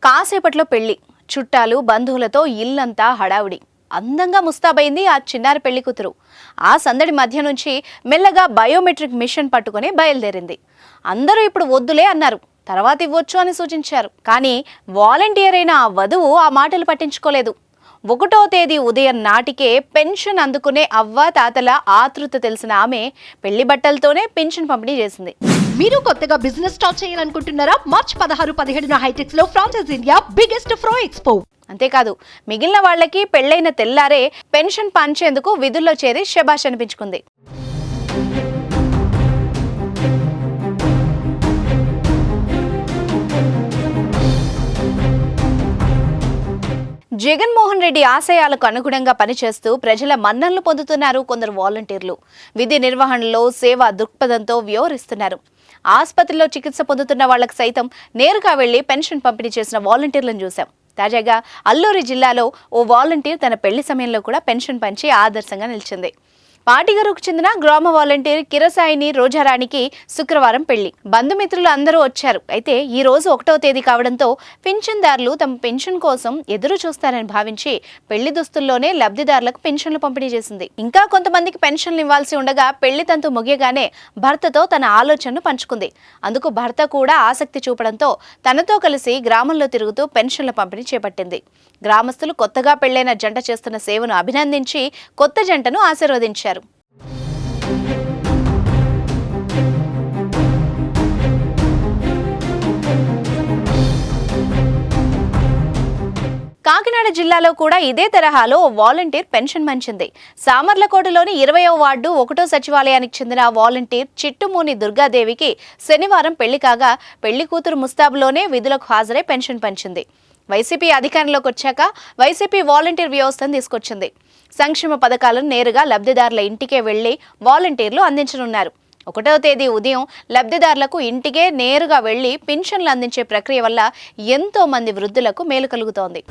కాసేపట్లో పెళ్లి, చుట్టాలు బంధువులతో ఇల్లంతా హడావుడి. అందంగా ముస్తాబైంది ఆ చిన్నారి పెళ్లి కూతురు. ఆ సందడి మధ్య నుంచి మెల్లగా బయోమెట్రిక్ మిషన్ పట్టుకుని బయలుదేరింది. అందరూ ఇప్పుడు వద్దులే అన్నారు, తర్వాత ఇవ్వచ్చు అని సూచించారు. కానీ వాలంటీర్ అయిన ఆ వధువు ఆ మాటలు పట్టించుకోలేదు. 1వ తేదీ ఉదయం నాటికే పెన్షన్ అందుకునే అవ్వ తాతల ఆతృత తెలిసిన ఆమె పెళ్లి బట్టలతోనే పెన్షన్ పంపిణీ చేసింది. మీరు కొత్తగా బిజినెస్ స్టార్ట్ చేయాలనుకుంటున్నారా? మార్చ్ 16-17 హైటెక్స్ లో ఫ్రాన్సెస్ ఇండియా బిగ్గెస్ట్ ఫ్రో ఎక్స్పో. అంతేకాదు, మిగిలిన వాళ్లకి పెళ్లైన తెల్లారే పెన్షన్ పంచేందుకు విధుల్లో చేరి శబాష్ అనిపించుకుంది. జగన్మోహన్ రెడ్డి ఆశయాలకు అనుగుణంగా పనిచేస్తూ ప్రజల మన్ననలు పొందుతున్నారు కొందరు వాలంటీర్లు. విధి నిర్వహణలో సేవా దృక్పథంతో వ్యవహరిస్తున్నారు. ఆసుపత్రిలో చికిత్స పొందుతున్న వాళ్లకు సైతం నేరుగా వెళ్లి పెన్షన్ పంపిణీ చేసిన వాలంటీర్లను చూశాం. తాజాగా అల్లూరి జిల్లాలో ఓ వాలంటీర్ తన పెళ్లి సమయంలో కూడా పెన్షన్ పంచి ఆదర్శంగా నిలిచింది. పాటిగరుకు చెందిన గ్రామ వాలంటీర్ కిరసాయిని రోజారానికి శుక్రవారం పెళ్లి. బంధుమిత్రులు అందరూ వచ్చారు. అయితే ఈ రోజు 1వ తేదీ కావడంతో పింఛన్దారులు తమ పెన్షన్ కోసం ఎదురు చూస్తారని భావించి పెళ్లి దుస్తుల్లోనే లబ్ధిదారులకు పెన్షన్లు పంపిణీ చేసింది. ఇంకా కొంతమందికి పెన్షన్లు ఇవ్వాల్సి ఉండగా పెళ్లి తంతు ముగియగానే భర్తతో తన ఆలోచనను పంచుకుంది. అందుకు భర్త కూడా ఆసక్తి చూపడంతో తనతో కలిసి గ్రామంలో తిరుగుతూ పెన్షన్ల పంపిణీ చేపట్టింది. గ్రామస్తులు కొత్తగా పెళ్లైన జంట చేస్తున్న సేవను అభినందించి కొత్త జంటను ఆశీర్వదించారు. కాకినాడ జిల్లాలో కూడా ఇదే తరహాలో వాలంటీర్ పెన్షన్ పంచింది. సామర్లకోటలోని 20వ వార్డు 1వ సచివాలయానికి చెందిన వాలంటీర్ చిట్టుమూని దుర్గాదేవికి శనివారం పెళ్లి కాగా పెళ్లి కూతురు ముస్తాబులోనే విధులకు హాజరై పెన్షన్ పంచింది. వైసీపీ అధికారంలోకి వచ్చాక వైసీపీ వాలంటీర్ వ్యవస్థను తీసుకొచ్చింది. సంక్షేమ పథకాలను నేరుగా లబ్ధిదారుల ఇంటికే వెళ్లి వాలంటీర్లు అందించనున్నారు. 1వ తేదీ ఉదయం లబ్ధిదారులకు ఇంటికే నేరుగా వెళ్లి పెన్షన్లు అందించే ప్రక్రియ వల్ల ఎంతో మంది వృద్ధులకు మేలు కలుగుతోంది.